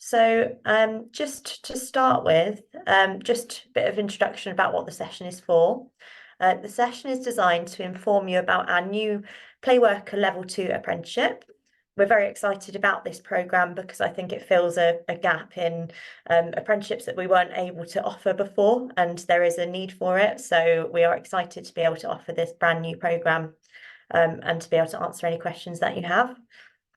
So just to start with, just a bit of introduction about what the session is for. The session is designed to inform you about our new Playworker Level 2 apprenticeship. We're very excited about this programme because I think it fills a gap in apprenticeships that we weren't able to offer before, and there is a need for it. So we are excited to be able to offer this brand new programme and to be able to answer any questions that you have.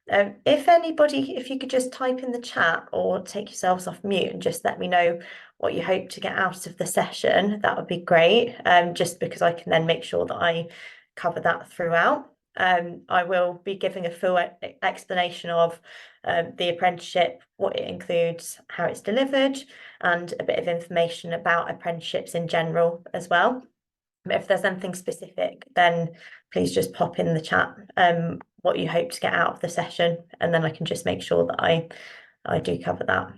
If you could just type in the chat or take yourselves off mute and just let me know what you hope to get out of the session, that would be great, just because I can then make sure that I cover that throughout. I will be giving a full explanation of the apprenticeship, what it includes, how it's delivered, and a bit of information about apprenticeships in general as well. If there's anything specific, then please just pop in the chat what you hope to get out of the session, and then I can just make sure that I do cover that.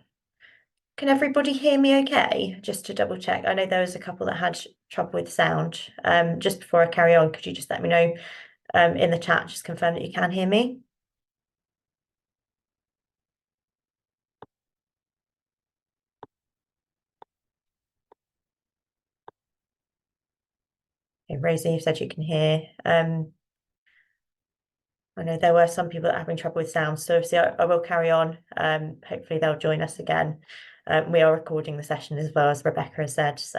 Can everybody hear me okay? Just to double check. I know there was a couple that had trouble with sound. Just before I carry on, could you just let me know in the chat, just confirm that you can hear me? Okay, Rosie, you said you can hear. I know there were some people that are having trouble with sound, so obviously I will carry on. Hopefully they'll join us again. We are recording the session as well, as Rebecca has said, so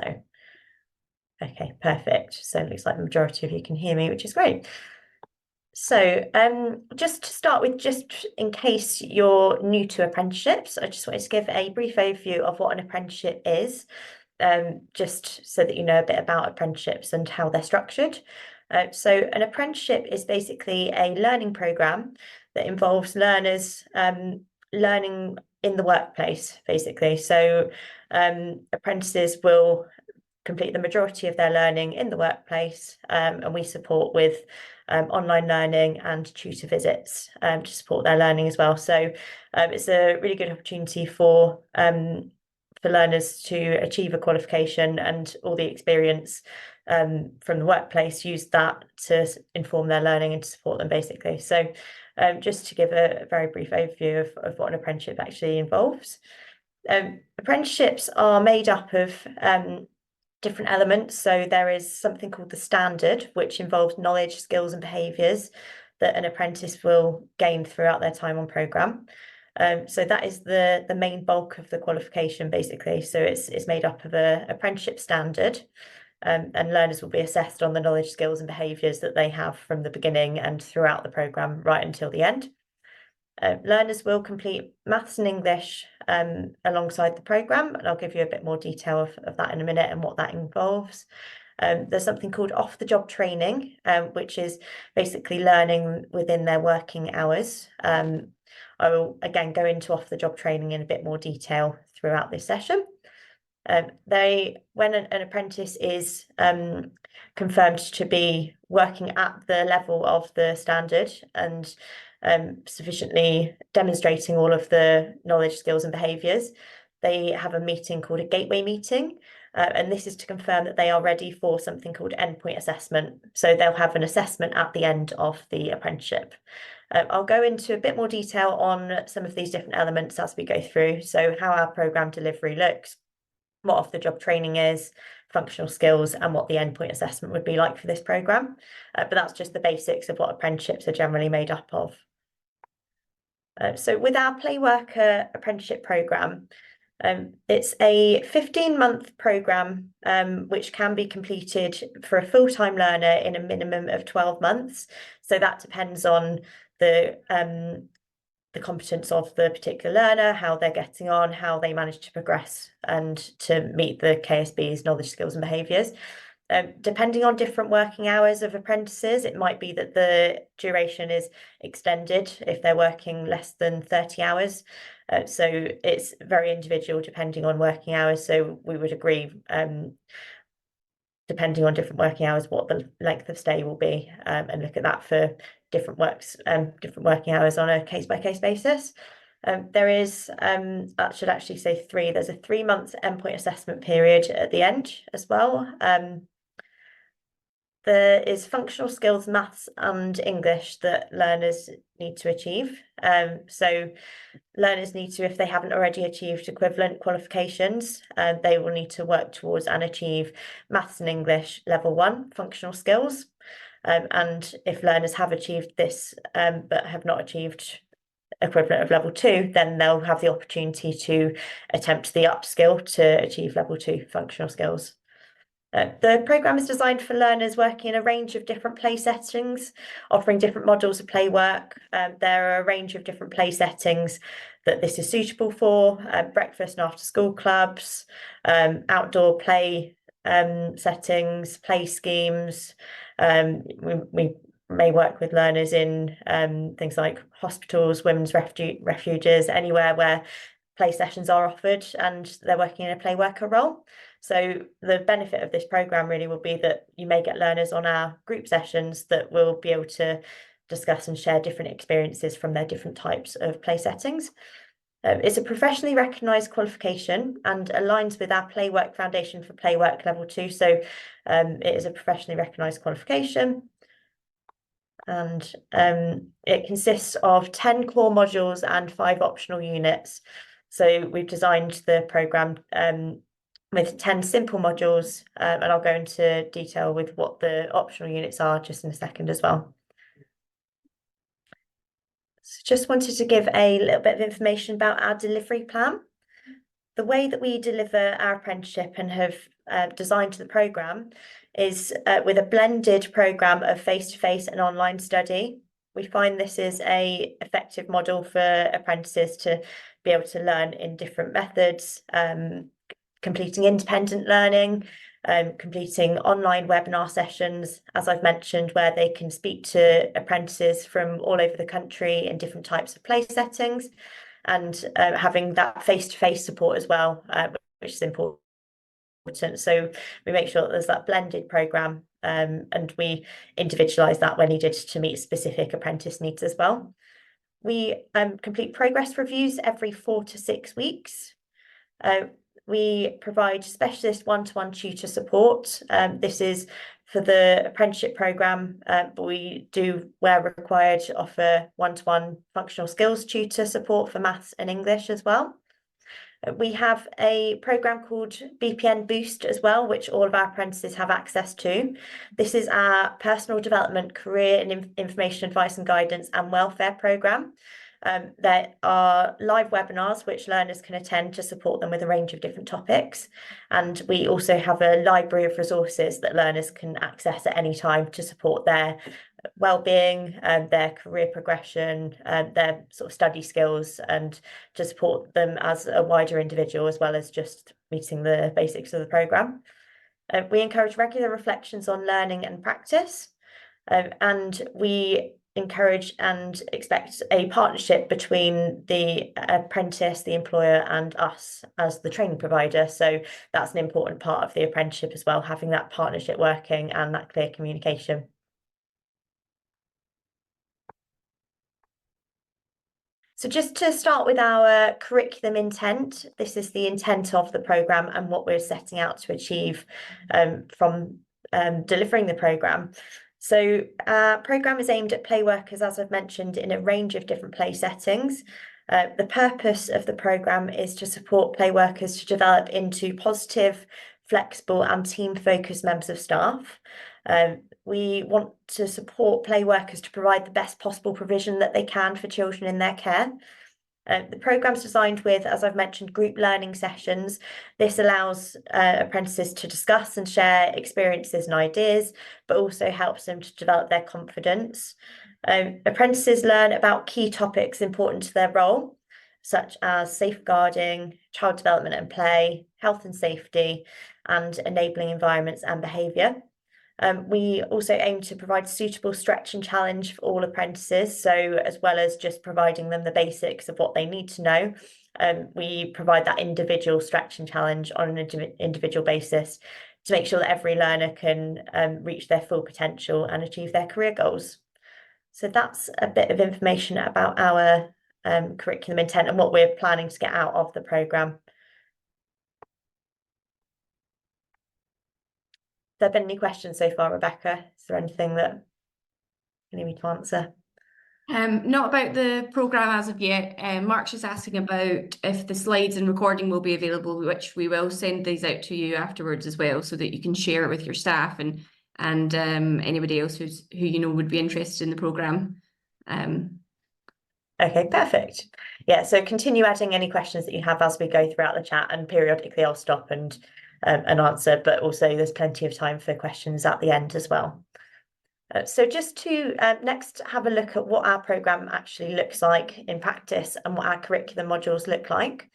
okay, perfect. So it looks like the majority of you can hear me, which is great. So just to start with, just in case you're new to apprenticeships, I just wanted to give a brief overview of what an apprenticeship is, just so that you know a bit about apprenticeships and how they're structured. So an apprenticeship is basically a learning programme that involves learners learning in the workplace, basically. So apprentices will complete the majority of their learning in the workplace, and we support with online learning and tutor visits to support their learning as well. So it's a really good opportunity for learners to achieve a qualification, and all the experience from the workplace, use that to inform their learning and to support them, basically. So just to give a very brief overview of what an apprenticeship actually involves. Apprenticeships are made up of different elements. So there is something called the standard, which involves knowledge, skills, and behaviours that an apprentice will gain throughout their time on programme. So that is the main bulk of the qualification, basically. So it's made up of an apprenticeship standard, and learners will be assessed on the knowledge, skills, and behaviours that they have from the beginning and throughout the programme right until the end. Learners will complete maths and English alongside the programme, and I'll give you a bit more detail of that in a minute and what that involves. There's something called off-the-job training, which is basically learning within their working hours. I will again go into off-the-job training in a bit more detail throughout this session. When an apprentice is confirmed to be working at the level of the standard and sufficiently demonstrating all of the knowledge, skills, and behaviours, they have a meeting called a gateway meeting. And this is to confirm that they are ready for something called endpoint assessment. So they'll have an assessment at the end of the apprenticeship. I'll go into a bit more detail on some of these different elements as we go through. So how our programme delivery looks, what off-the-job training is, functional skills, and what the endpoint assessment would be like for this programme. But that's just the basics of what apprenticeships are generally made up of. So with our Playworker apprenticeship programme, it's a 15-month programme which can be completed for a full-time learner in a minimum of 12 months. So that depends on the competence of the particular learner, how they're getting on, how they manage to progress and to meet the KSB's knowledge, skills, and behaviours. Depending on different working hours of apprentices, it might be that the duration is extended if they're working less than 30 hours. So it's very individual depending on working hours. So we would agree, depending on different working hours, what the length of stay will be, and look at that for different working hours on a case-by-case basis. There is, that should actually say 3. There's a 3-month endpoint assessment period at the end as well. there is functional skills, maths and English that learners need to achieve. So learners need to, if they haven't already achieved equivalent qualifications, they will need to work towards and achieve maths and English level 1 functional skills. And if learners have achieved this but have not achieved equivalent of level 2, then they'll have the opportunity to attempt the upskill to achieve level 2 functional skills. The programme is designed for learners working in a range of different play settings, offering different models of play work. There are a range of different play settings that this is suitable for, breakfast and after school clubs, outdoor play settings, play schemes. We may work with learners in things like hospitals, women's refuges, anywhere where play sessions are offered and they're working in a play worker role. So the benefit of this programme really will be that you may get learners on our group sessions that will be able to discuss and share different experiences from their different types of play settings. It's a professionally recognised qualification and aligns with our Playwork Foundation for Playwork Level 2. So it is a professionally recognised qualification. And it consists of 10 core modules and 5 optional units. So we've designed the programme with 10 simple modules, and I'll go into detail with what the optional units are just in a second as well. So just wanted to give a little bit of information about our delivery plan. The way that we deliver our apprenticeship and have designed the programme is with a blended programme of face-to-face and online study. We find this is an effective model for apprentices to be able to learn in different methods, completing independent learning, completing online webinar sessions, as I've mentioned, where they can speak to apprentices from all over the country in different types of play settings, and having that face-to-face support as well, which is important. So we make sure that there's that blended programme, and we individualise that when needed to meet specific apprentice needs as well. We complete progress reviews every 4 to 6 weeks. We provide specialist one-to-one tutor support. This is for the apprenticeship programme, but we do, where required, offer one-to-one functional skills tutor support for maths and English as well. We have a programme called BPN Boost as well, which all of our apprentices have access to. This is our personal development, career and information advice and guidance and welfare programme. There are live webinars which learners can attend to support them with a range of different topics. And we also have a library of resources that learners can access at any time to support their well-being, their career progression, their sort of study skills, and to support them as a wider individual, as well as just meeting the basics of the programme. We encourage regular reflections on learning and practice, and we encourage and expect a partnership between the apprentice, the employer, and us as the training provider. So that's an important part of the apprenticeship as well, having that partnership working and that clear communication. So just to start with our curriculum intent, this is the intent of the programme and what we're setting out to achieve from delivering the programme. So our programme is aimed at play workers, as I've mentioned, in a range of different play settings. The purpose of the programme is to support play workers to develop into positive, flexible and team-focused members of staff. We want to support play workers to provide the best possible provision that they can for children in their care. The programme's designed with, as I've mentioned, group learning sessions. This allows apprentices to discuss and share experiences and ideas, but also helps them to develop their confidence. Apprentices learn about key topics important to their role, such as safeguarding, child development and play, health and safety, and enabling environments and behaviour. We also aim to provide suitable stretch and challenge for all apprentices. So as well as just providing them the basics of what they need to know, we provide that individual stretch and challenge on an individual basis to make sure that every learner can reach their full potential and achieve their career goals. So that's a bit of information about our curriculum intent and what we're planning to get out of the programme. there been any questions so far, Rebecca? Is there anything that you need me to answer? Not about the programme as of yet. Mark's just asking about if the slides and recording will be available, which we will send these out to you afterwards as well, so that you can share it with your staff and anybody else who you know would be interested in the programme. Okay, perfect. Yeah, so continue adding any questions that you have as we go throughout the chat, and periodically I'll stop and answer, but also there's plenty of time for questions at the end as well. So just to next have a look at what our programme actually looks like in practice and what our curriculum modules look like.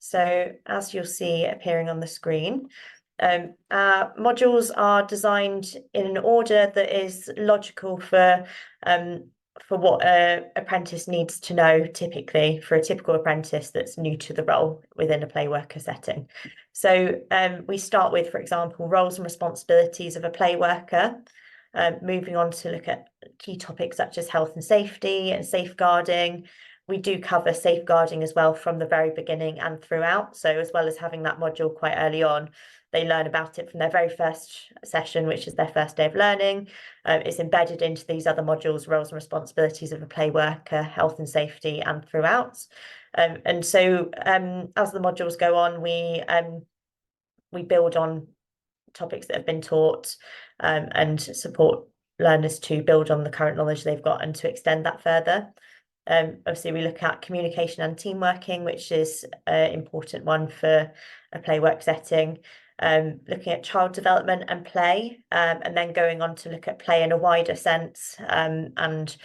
So as you'll see appearing on the screen, our modules are designed in an order that is logical for what an apprentice needs to know typically for a typical apprentice that's new to the role within a Playworker setting. So we start with, for example, roles and responsibilities of a Playworker. Moving on to look at key topics such as health and safety and safeguarding. We do cover safeguarding as well from the very beginning and throughout. So as well as having that module quite early on, they learn about it from their very first session, which is their first day of learning. It's embedded into these other modules, roles and responsibilities of a Playworker, health and safety, and throughout. And so as the modules go on, we build on topics that have been taught and support learners to build on the current knowledge they've got and to extend that further. Obviously, we look at communication and team working, which is an important one for a Playwork setting. Looking at child development and play, and then going on to look at play in a wider sense, and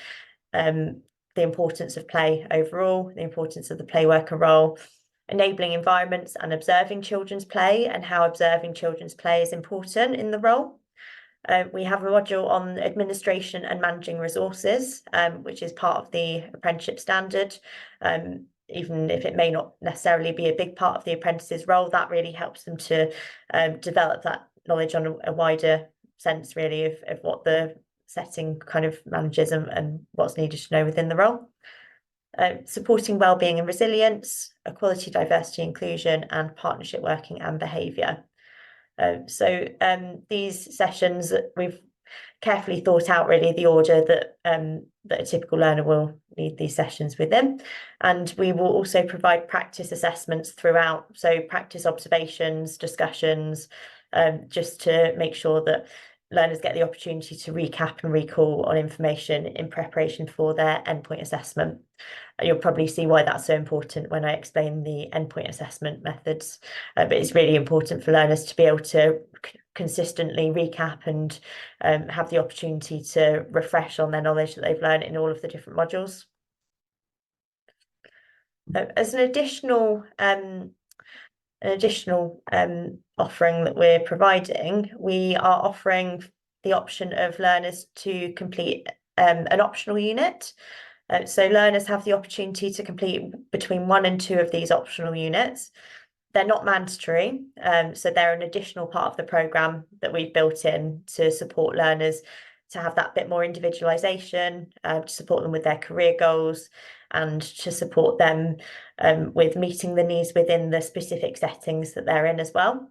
the importance of play overall, the importance of the Playworker role, enabling environments and observing children's play and how observing children's play is important in the role. We have a module on administration and managing resources, which is part of the apprenticeship standard. Even if it may not necessarily be a big part of the apprentice's role, that really helps them to develop that knowledge on a wider sense, really, of what the setting kind of manages and what's needed to know within the role. Supporting wellbeing and resilience, equality, diversity, inclusion, and partnership working and behaviour. So these sessions, we've carefully thought out really the order that a typical learner will need these sessions within, and we will also provide practice assessments throughout, so practice observations, discussions, just to make sure that learners get the opportunity to recap and recall on information in preparation for their endpoint assessment. You'll probably see why that's so important when I explain the endpoint assessment methods, but it's really important for learners to be able to consistently recap and have the opportunity to refresh on their knowledge that they've learned in all of the different modules. As an additional offering that we're providing, we are offering the option of learners to complete an optional unit. So learners have the opportunity to complete between 1 and 2 of these optional units. They're not mandatory, so they're an additional part of the programme that we've built in to support learners to have that bit more individualisation, to support them with their career goals, and to support them with meeting the needs within the specific settings that they're in as well.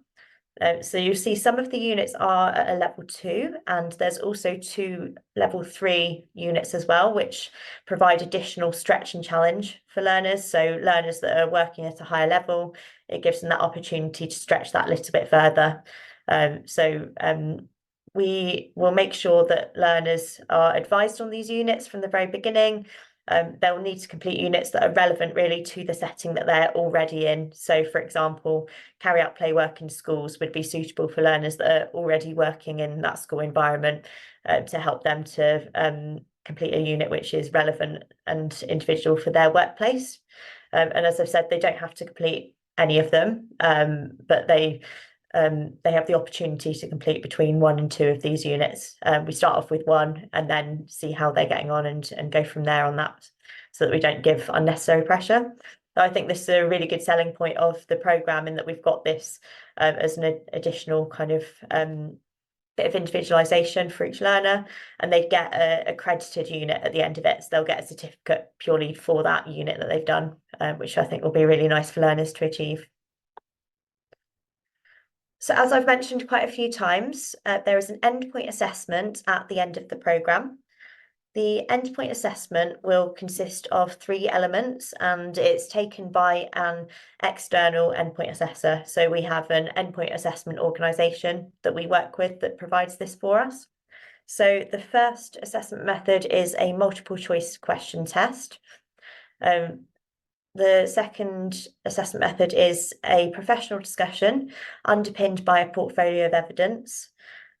So you'll see some of the units are at a level 2, and there's also 2 level 3 units as well, which provide additional stretch and challenge for learners. So learners that are working at a higher level, it gives them that opportunity to stretch that a little bit further. We will make sure that learners are advised on these units from the very beginning. They'll need to complete units that are relevant really to the setting that they're already in. So, for example, carry out play work in schools would be suitable for learners that are already working in that school environment, to help them to complete a unit which is relevant and individual for their workplace. And as I've said, they don't have to complete any of them, but they have the opportunity to complete between 1 and 2 of these units. We start off with 1 and then see how they're getting on and go from there on that, so that we don't give unnecessary pressure. So I think this is a really good selling point of the programme, in that we've got this as an additional kind of bit of individualisation for each learner, and they get a accredited unit at the end of it. So they'll get a certificate purely for that unit that they've done, which I think will be really nice for learners to achieve. So as I've mentioned quite a few times, there is an endpoint assessment at the end of the programme. The endpoint assessment will consist of 3 elements, and it's taken by an external endpoint assessor. So we have an endpoint assessment organisation that we work with that provides this for us. So the first assessment method is a multiple choice question test. The second assessment method is a professional discussion underpinned by a portfolio of evidence.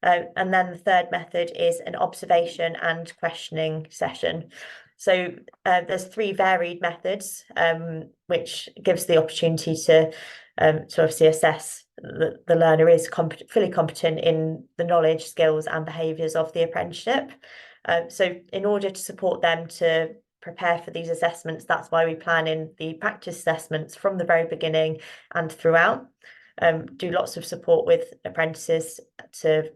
And then the third method is an observation and questioning session. So there's 3 varied methods, which gives the opportunity to obviously assess that the learner is fully competent in the knowledge, skills and behaviours of the apprenticeship. So in order to support them to prepare for these assessments, that's why we plan in the practice assessments from the very beginning and throughout. Do lots of support with apprentices to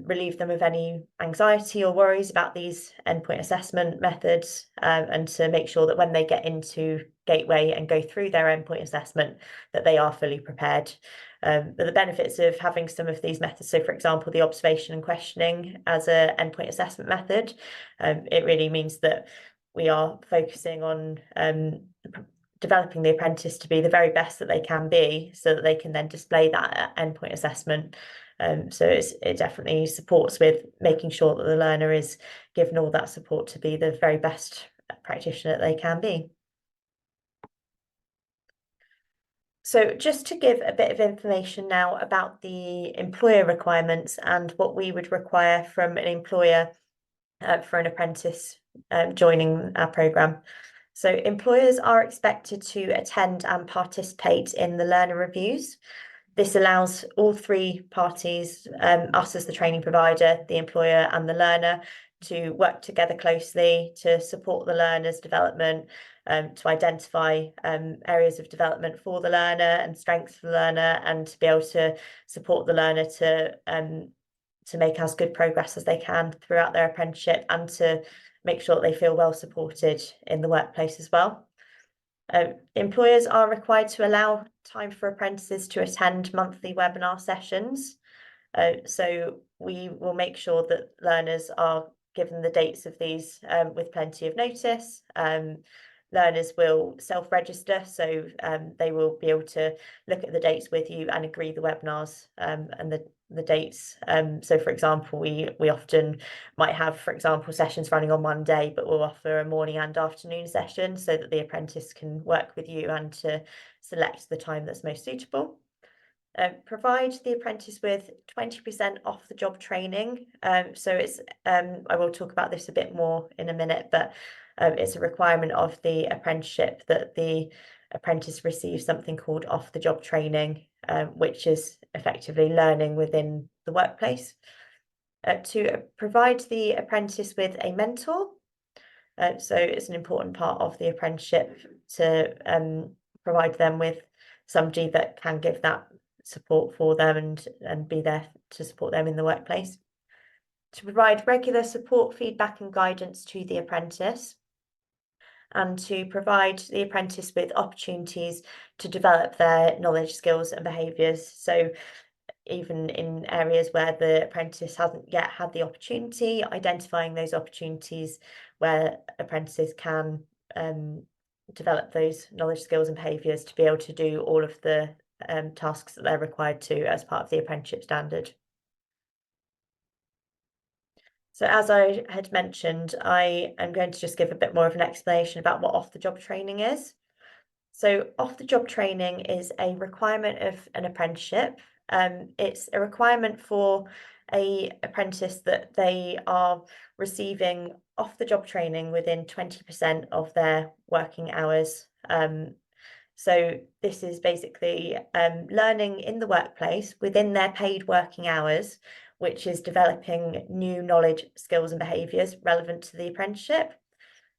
relieve them of any anxiety or worries about these endpoint assessment methods, and to make sure that when they get into Gateway and go through their endpoint assessment, that they are fully prepared. But the benefits of having some of these methods, so for example, the observation and questioning as an endpoint assessment method, it really means that we are focusing on developing the apprentice to be the very best that they can be, so that they can then display that at endpoint assessment. So it definitely supports with making sure that the learner is given all that support to be the very best practitioner that they can be. So just to give a bit of information now about the employer requirements and what we would require from an employer for an apprentice joining our programme. So employers are expected to attend and participate in the learner reviews. This allows all 3 parties, us as the training provider, the employer and the learner, to work together closely to support the learner's development, to identify areas of development for the learner and strengths for the learner, and to be able to support the learner to make as good progress as they can throughout their apprenticeship, and to make sure that they feel well supported in the workplace as well. Employers are required to allow time for apprentices to attend monthly webinar sessions. So we will make sure that learners are given the dates of these with plenty of notice. Learners will self-register, so they will be able to look at the dates with you and agree the webinars and the dates. So for example, we often might have, for example, sessions running on one day, but we'll offer a morning and afternoon session so that the apprentice can work with you and to select the time that's most suitable. Provide the apprentice with 20% off the job training. So it's I will talk about this a bit more in a minute, but it's a requirement of the apprenticeship that the apprentice receives something called off the job training, which is effectively learning within the workplace. To provide the apprentice with a mentor. So it's an important part of the apprenticeship to provide them with somebody that can give that support for them and be there to support them in the workplace. To provide regular support, feedback and guidance to the apprentice, and to provide the apprentice with opportunities to develop their knowledge, skills and behaviours. So even in areas where the apprentice hasn't yet had the opportunity, identifying those opportunities where apprentices can develop those knowledge, skills and behaviours to be able to do all of the tasks that they're required to as part of the apprenticeship standard. So as I had mentioned, I am going to just give a bit more of an explanation about what off-the-job training is. So off-the-job training is a requirement of an apprenticeship. It's a requirement for an apprentice that they are receiving off-the-job training within 20% of their working hours. So this is basically learning in the workplace within their paid working hours, which is developing new knowledge, skills and behaviours relevant to the apprenticeship.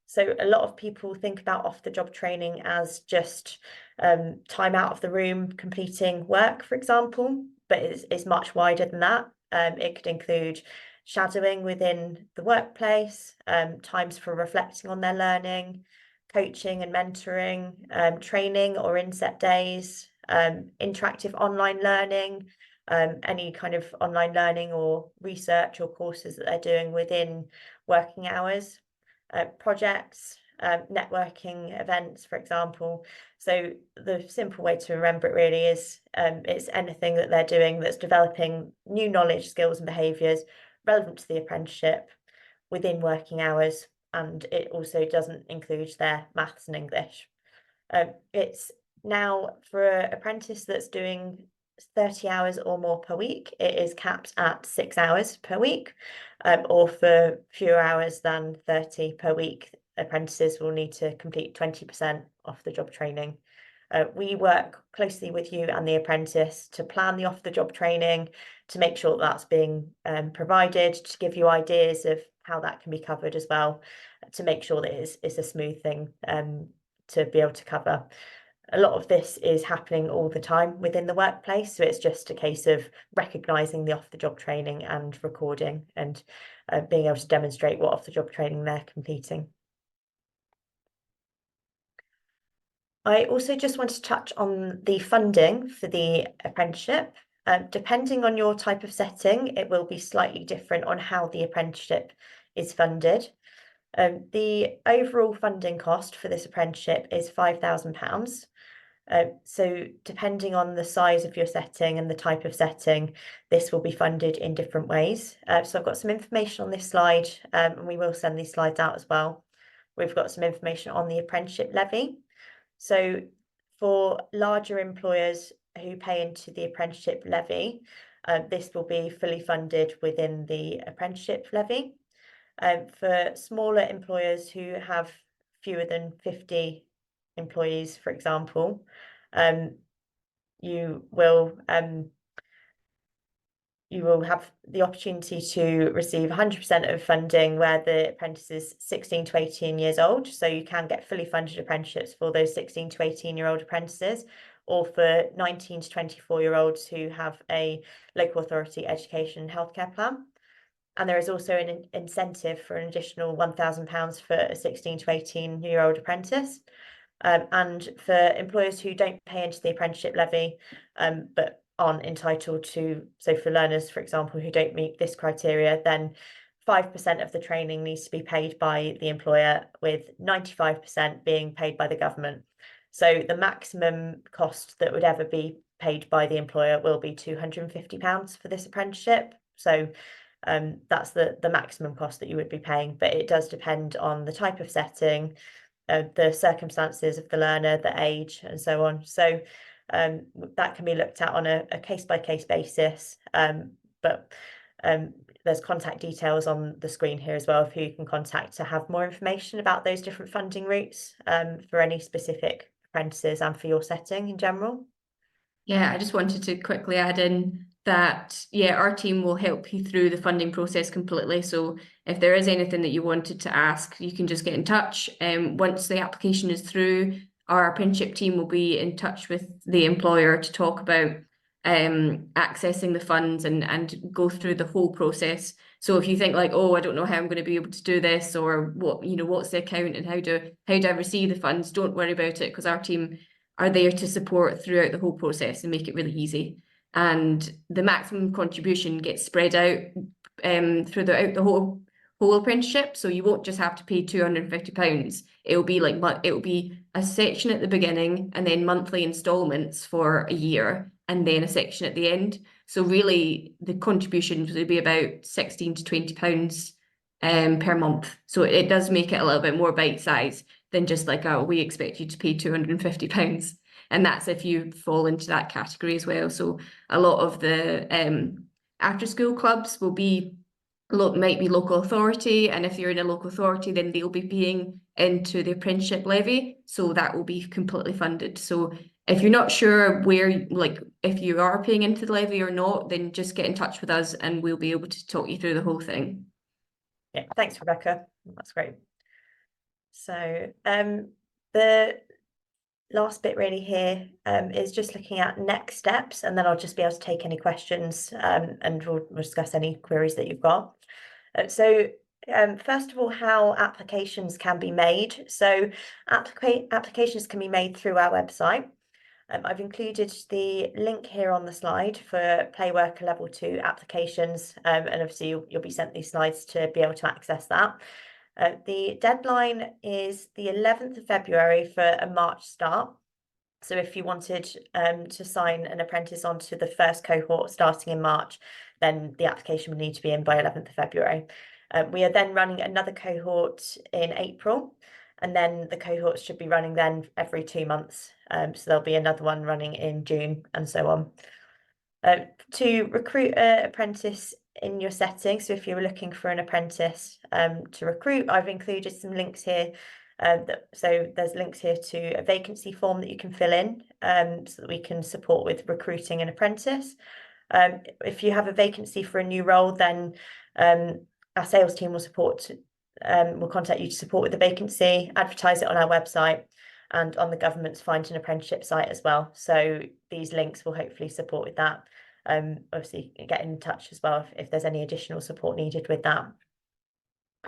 So a lot of people think about off-the-job training as just time out of the room completing work, for example, but it's much wider than that. It could include shadowing within the workplace, times for reflecting on their learning, coaching and mentoring, training or inset days, interactive online learning, any kind of online learning or research or courses that they're doing within working hours, projects, networking events, for example. So the simple way to remember it really is it's anything that they're doing that's developing new knowledge, skills and behaviours relevant to the apprenticeship within working hours, and it also doesn't include their maths and English. It's now for an apprentice that's doing 30 hours or more per week, it is capped at 6 hours per week, or for fewer hours than 30 per week, apprentices will need to complete 20% off the job training. We work closely with you and the apprentice to plan the off the job training, to make sure that's being provided, to give you ideas of how that can be covered as well, to make sure that it's a smooth thing to be able to cover. A lot of this is happening all the time within the workplace, so it's just a case of recognising the off-the-job training and recording and being able to demonstrate what off-the-job training they're completing. I also just want to touch on the funding for the apprenticeship. Depending on your type of setting, it will be slightly different on how the apprenticeship is funded. The overall funding cost for this apprenticeship is £5,000. So depending on the size of your setting and the type of setting, this will be funded in different ways. So I've got some information on this slide, and we will send these slides out as well. We've got some information on the apprenticeship levy. So for larger employers who pay into the apprenticeship levy, this will be fully funded within the apprenticeship levy. For smaller employers who have fewer than 50 employees, for example, you will have the opportunity to receive 100% of funding where the apprentice is 16 to 18 years old. So you can get fully funded apprenticeships for those 16 to 18-year-old apprentices, or for 19 to 24-year-olds who have a local authority education and healthcare plan. And there is also an incentive for an additional £1,000 for a 16 to 18-year-old apprentice. And for employers who don't pay into the apprenticeship levy, but aren't entitled to, so for learners, for example, who don't meet this criteria, then 5% of the training needs to be paid by the employer, with 95% being paid by the government. So the maximum cost that would ever be paid by the employer will be £250 for this apprenticeship. So that's the maximum cost that you would be paying, but it does depend on the type of setting, the circumstances of the learner, the age, and so on. So that can be looked at on a case-by-case basis, but there's contact details on the screen here as well of who you can contact to have more information about those different funding routes for any specific apprentices and for your setting in general. Yeah, I just wanted to quickly add in that, yeah, our team will help you through the funding process completely. So if there is anything that you wanted to ask, you can just get in touch. Once the application is through, our apprenticeship team will be in touch with the employer to talk about accessing the funds and go through the whole process. So if you think like, oh, I don't know how I'm going to be able to do this, or what, what's the account and how do I receive the funds, don't worry about it, because our team are there to support throughout the whole process and make it really easy. And the maximum contribution gets spread out throughout the whole apprenticeship. So you won't just have to pay £250. It'll be a section at the beginning and then monthly installments for a year and then a section at the end. So really the contributions would be about £16 to £20 per month. So it does make it a little bit more bite size than just like, oh, we expect you to pay £250. And that's if you fall into that category as well. So a lot of the after school clubs might be local authority, and if you're in a local authority, then they'll be paying into the apprenticeship levy, so that will be completely funded. So if you're not sure if you are paying into the levy or not, then just get in touch with us and we'll be able to talk you through the whole thing. Yeah, thanks, Rebecca. That's great. So the last bit really here is just looking at next steps, and then I'll just be able to take any questions and we'll discuss any queries that you've got. So first of all, how applications can be made. So applications can be made through our website. I've included the link here on the slide for Playworker Level 2 applications, and obviously you'll be sent these slides to be able to access that. The deadline is the 11th of February for a March start. So if you wanted to sign an apprentice onto the first cohort starting in March, then the application would need to be in by 11th of February. We are then running another cohort in April, and then the cohorts should be running then every 2 months. So there'll be another one running in June and so on. To recruit an apprentice in your setting, so if you were looking for an apprentice to recruit, I've included some links here. So there's links here to a vacancy form that you can fill in so that we can support with recruiting an apprentice. If you have a vacancy for a new role, then our sales team will contact you to support with the vacancy, advertise it on our website and on the government's Find an Apprenticeship site as well. So these links will hopefully support with that. Obviously get in touch as well if there's any additional support needed with that.